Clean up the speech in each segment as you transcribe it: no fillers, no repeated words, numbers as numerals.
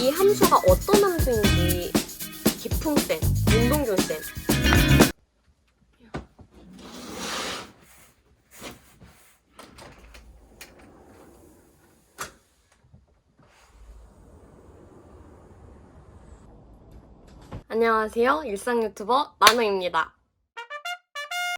이 함수가 어떤 함수인지 기풍쌤, 윤동균쌤 안녕하세요. 일상 유튜버 나노입니다.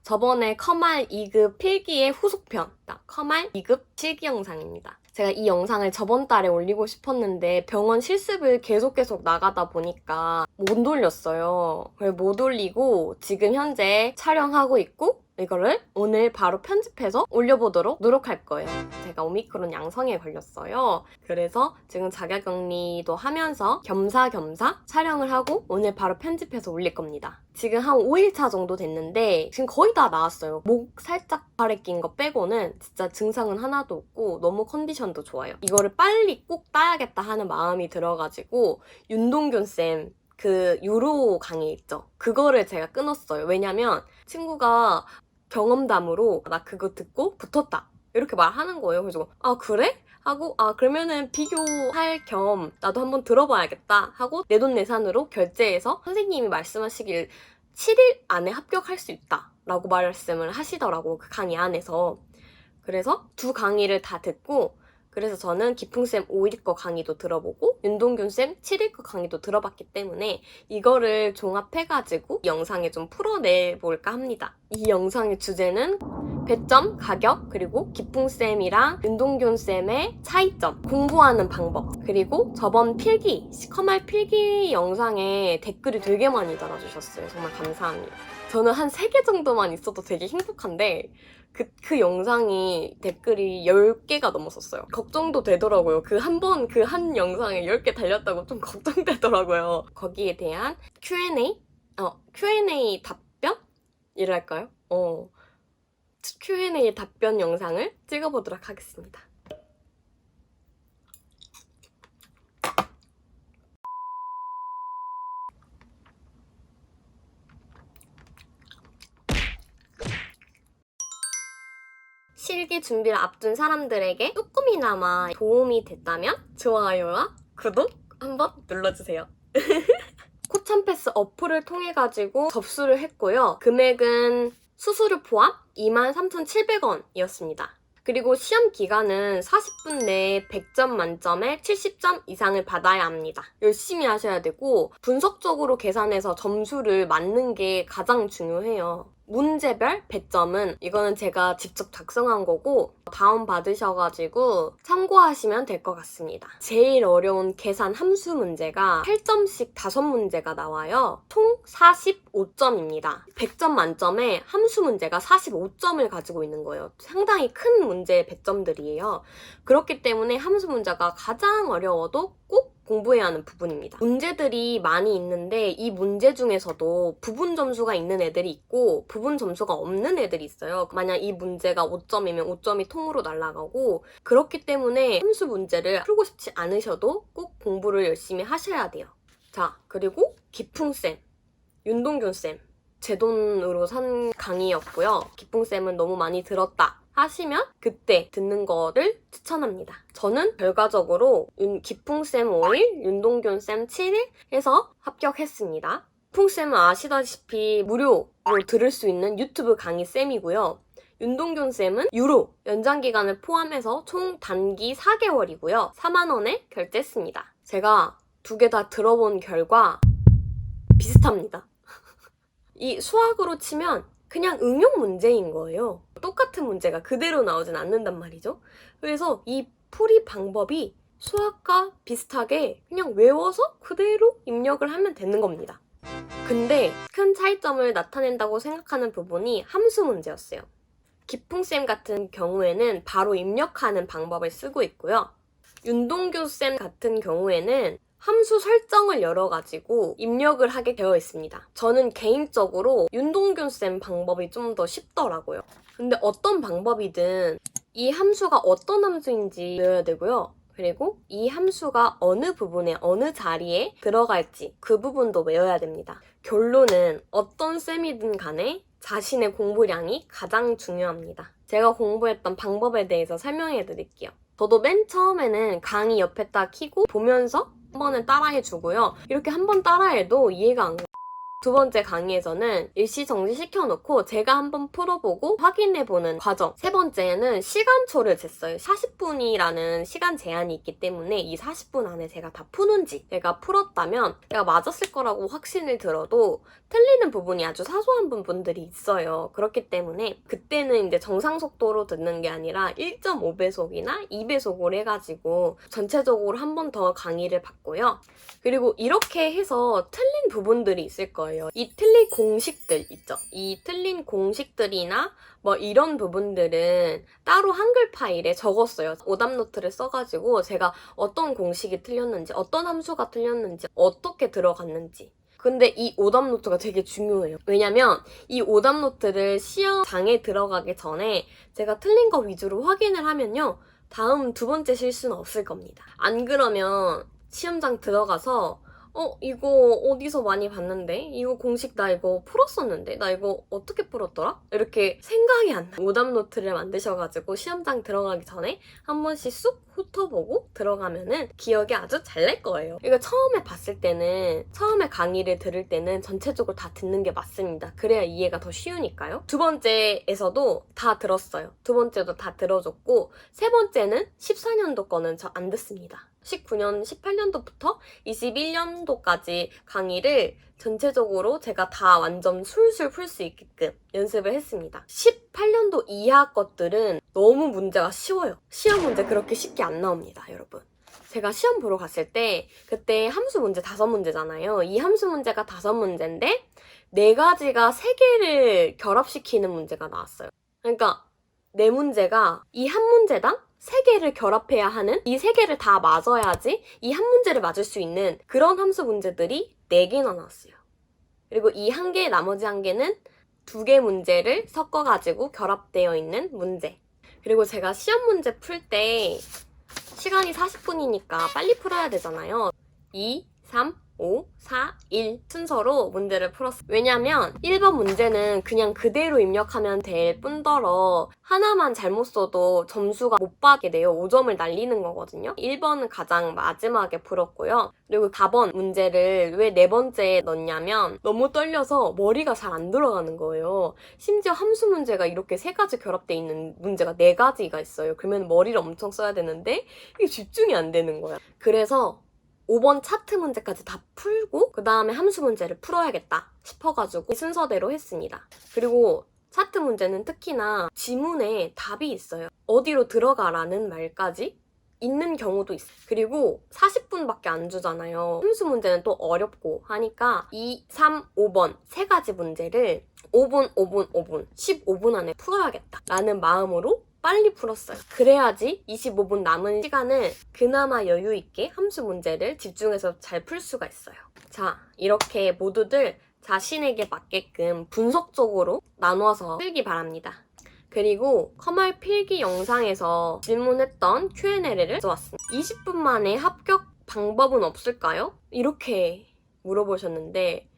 저번에 커말 2급 필기의 후속편, 커말 2급 실기 영상입니다. 제가 이 영상을 저번 달에 올리고 싶었는데 병원 실습을 계속 나가다 보니까 못 올렸어요. 못 올리고 지금 현재 촬영하고 있고 이거를 오늘 바로 편집해서 올려보도록 노력할 거예요. 제가 오미크론 양성에 걸렸어요. 그래서 지금 자가격리도 하면서 겸사겸사 촬영을 하고 오늘 바로 편집해서 올릴 겁니다. 지금 한 5일차 정도 됐는데 지금 거의 다 나았어요. 목 살짝 발에 낀 거 빼고는 진짜 증상은 하나도 없고 너무 컨디션도 좋아요. 이거를 빨리 꼭 따야겠다 하는 마음이 들어가지고 윤동균쌤 그 유로 강의 있죠? 그거를 제가 끊었어요. 왜냐면 친구가 경험담으로 나 그거 듣고 붙었다 이렇게 말하는 거예요. 그래서 아 그래? 하고 그러면은 비교할 겸 나도 한번 들어봐야겠다 하고 내돈내산으로 결제해서 선생님이 말씀하시길 7일 안에 합격할 수 있다 라고 말씀을 하시더라고, 그 강의 안에서. 그래서 두 강의를 다 듣고, 그래서 저는 기풍쌤 5일 거 강의도 들어보고 윤동균쌤 7일 거 강의도 들어봤기 때문에 이거를 종합해가지고 영상에 좀 풀어내볼까 합니다. 이 영상의 주제는 배점, 가격, 그리고 기풍쌤이랑 윤동균쌤의 차이점, 공부하는 방법, 그리고 저번 필기, 커말 필기 영상에 댓글이 되게 많이 달아주셨어요. 정말 감사합니다. 저는 한 3개 정도만 있어도 되게 행복한데 그 영상이 댓글이 10개가 넘었었어요. 걱정도 되더라고요. 그 한 영상에 10개 달렸다고 좀 걱정되더라고요. 거기에 대한 Q&A 답변이랄까요? Q&A 답변 영상을 찍어보도록 하겠습니다. 실기 준비를 앞둔 사람들에게 조금이나마 도움이 됐다면 좋아요와 구독 한번 눌러주세요. 코찬패스 어플을 통해가지고 접수를 했고요. 금액은 수수료 포함 23,700원이었습니다. 그리고 시험 기간은 40분 내에 100점 만점에 70점 이상을 받아야 합니다. 열심히 하셔야 되고 분석적으로 계산해서 점수를 맞는 게 가장 중요해요. 문제별 배점은 이거는 제가 직접 작성한 거고 다운받으셔가지고 참고하시면 될 것 같습니다. 제일 어려운 계산 함수 문제가 8점씩 5문제가 나와요. 총 45점입니다. 100점 만점에 함수 문제가 45점을 가지고 있는 거예요. 상당히 큰 문제의 배점들이에요. 그렇기 때문에 함수 문제가 가장 어려워도 꼭 공부해야 하는 부분입니다. 문제들이 많이 있는데 이 문제 중에서도 부분 점수가 있는 애들이 있고 부분 점수가 없는 애들이 있어요. 만약 이 문제가 5점이면 5점이 통으로 날아가고, 그렇기 때문에 함수 문제를 풀고 싶지 않으셔도 꼭 공부를 열심히 하셔야 돼요. 자, 그리고 기풍쌤, 윤동균쌤 제 돈으로 산 강의였고요. 기풍쌤은 너무 많이 들었다 하시면 그때 듣는 거를 추천합니다. 저는 결과적으로 기풍쌤 5일, 윤동균쌤 7일 해서 합격했습니다. 기풍쌤은 아시다시피 무료로 들을 수 있는 유튜브 강의 쌤이고요. 윤동균쌤은 유로, 연장기간을 포함해서 총 단기 4개월이고요. 4만 원에 결제했습니다. 제가 2개 다 들어본 결과 비슷합니다. 이 수학으로 치면 그냥 응용 문제인 거예요. 똑같은 문제가 그대로 나오진 않는단 말이죠. 그래서 이 풀이 방법이 수학과 비슷하게 그냥 외워서 그대로 입력을 하면 되는 겁니다. 근데 큰 차이점을 나타낸다고 생각하는 부분이 함수 문제였어요. 기풍쌤 같은 경우에는 바로 입력하는 방법을 쓰고 있고요. 윤동규쌤 같은 경우에는 함수 설정을 열어가지고 입력을 하게 되어 있습니다. 저는 개인적으로 윤동균쌤 방법이 좀 더 쉽더라고요. 근데 어떤 방법이든 이 함수가 어떤 함수인지 외워야 되고요. 그리고 이 함수가 어느 부분에 어느 자리에 들어갈지 그 부분도 외워야 됩니다. 결론은 어떤 쌤이든 간에 자신의 공부량이 가장 중요합니다. 제가 공부했던 방법에 대해서 설명해 드릴게요. 저도 맨 처음에는 강의 옆에다 켜고 보면서 한 번은 따라해주고요. 이렇게 한 번 따라해도 이해가 안 가요. 두 번째 강의에서는 일시 정지시켜놓고 제가 한번 풀어보고 확인해보는 과정. 세 번째는 시간초를 쟀어요. 40분이라는 시간 제한이 있기 때문에 이 40분 안에 제가 다 푸는지, 제가 풀었다면 제가 맞았을 거라고 확신을 들어도 틀리는 부분이 아주 사소한 부분들이 있어요. 그렇기 때문에 그때는 이제 정상 속도로 듣는 게 아니라 1.5배속이나 2배속으로 해가지고 전체적으로 한 번 더 강의를 받고요. 그리고 이렇게 해서 틀린 부분들이 있을 거예요. 이 틀린 공식들 있죠? 이 틀린 공식들이나 뭐 이런 부분들은 따로 한글 파일에 적었어요. 오답 노트를 써가지고 제가 어떤 공식이 틀렸는지, 어떤 함수가 틀렸는지, 어떻게 들어갔는지. 근데 이 오답 노트가 되게 중요해요. 왜냐면 이 오답 노트를 시험장에 들어가기 전에 제가 틀린 거 위주로 확인을 하면요. 다음 두 번째 실수는 없을 겁니다. 안 그러면 시험장 들어가서 이거 어디서 많이 봤는데? 이거 공식 나 이거 풀었었는데? 나 이거 어떻게 풀었더라? 이렇게 생각이 안 나. 오답 노트를 만드셔가지고 시험장 들어가기 전에 한 번씩 쑥 훑어보고 들어가면은 기억이 아주 잘 날 거예요. 이거 처음에 봤을 때는, 처음에 강의를 들을 때는 전체적으로 다 듣는 게 맞습니다. 그래야 이해가 더 쉬우니까요. 두 번째에서도 다 들었어요. 두 번째도 다 들어줬고, 세 번째는 14년도 거는 저 안 듣습니다. 19년, 18년도부터 21년도까지 강의를 전체적으로 제가 다 완전 술술 풀 수 있게끔 연습을 했습니다. 18년도 이하 것들은 너무 문제가 쉬워요. 시험 문제 그렇게 쉽게 안 나옵니다, 여러분. 제가 시험 보러 갔을 때 그때 함수 문제 5문제잖아요. 이 함수 문제가 5문제인데 4가지가 3개를 결합시키는 문제가 나왔어요. 그러니까 4문제가 이 한 문제당 3개를 결합해야 하는, 이 3개를 다 맞아야지 이 한 문제를 맞을 수 있는 그런 함수 문제들이 4개나 나왔어요. 그리고 이 한 개, 나머지 한 개는 2개 문제를 섞어가지고 결합되어 있는 문제. 그리고 제가 시험 문제 풀 때 시간이 40분이니까 빨리 풀어야 되잖아요. 2, 3, 5, 4, 1 순서로 문제를 풀었어요. 왜냐면 1번 문제는 그냥 그대로 입력하면 될 뿐더러 하나만 잘못 써도 점수가 못 받게 돼요. 5점을 날리는 거거든요. 1번은 가장 마지막에 풀었고요. 그리고 4번 문제를 왜 4번째에 넣냐면 너무 떨려서 머리가 잘 안 들어가는 거예요. 심지어 함수 문제가 이렇게 3가지 결합되어 있는 문제가 4가지가 있어요. 그러면 머리를 엄청 써야 되는데 이게 집중이 안 되는 거야. 그래서 5번 차트 문제까지 다 풀고 그 다음에 함수 문제를 풀어야겠다 싶어가지고 순서대로 했습니다. 그리고 차트 문제는 특히나 지문에 답이 있어요. 어디로 들어가라는 말까지 있는 경우도 있어요. 그리고 40분밖에 안 주잖아요. 함수 문제는 또 어렵고 하니까 2, 3, 5번 3가지 문제를 5분, 5분, 5분, 15분 안에 풀어야겠다 라는 마음으로 빨리 풀었어요. 그래야지 25분 남은 시간을 그나마 여유 있게 함수 문제를 집중해서 잘 풀 수가 있어요. 자, 이렇게 모두들 자신에게 맞게끔 분석적으로 나눠서 풀기 바랍니다. 그리고 커말 필기 영상에서 질문했던 Q&A를 가져왔습니다. 20분 만에 합격 방법은 없을까요? 이렇게 물어보셨는데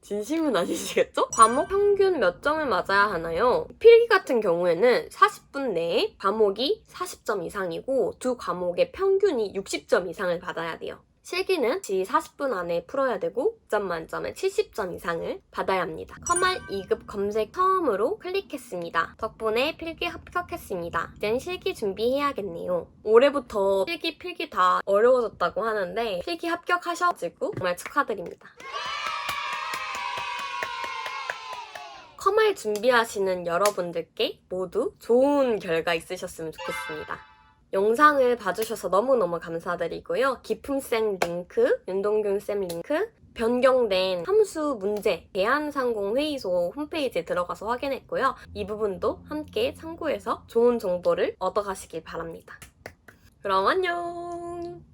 진심은 아니시겠죠? 과목 평균 몇 점을 맞아야 하나요? 필기 같은 경우에는 40분 내에 과목이 40점 이상이고 두 과목의 평균이 60점 이상을 받아야 돼요. 실기는 40분 안에 풀어야 되고 100점 만점에 70점 이상을 받아야 합니다. 커말 2급 검색 처음으로 클릭했습니다. 덕분에 필기 합격했습니다. 이젠 실기 준비해야겠네요. 올해부터 필기 다 어려워졌다고 하는데 필기 합격하셔가지고 정말 축하드립니다. 커말 준비하시는 여러분들께 모두 좋은 결과 있으셨으면 좋겠습니다. 영상을 봐주셔서 너무너무 감사드리고요. 기품쌤 링크, 윤동균쌤 링크, 변경된 함수 문제 대한상공회의소 홈페이지에 들어가서 확인했고요. 이 부분도 함께 참고해서 좋은 정보를 얻어가시길 바랍니다. 그럼 안녕!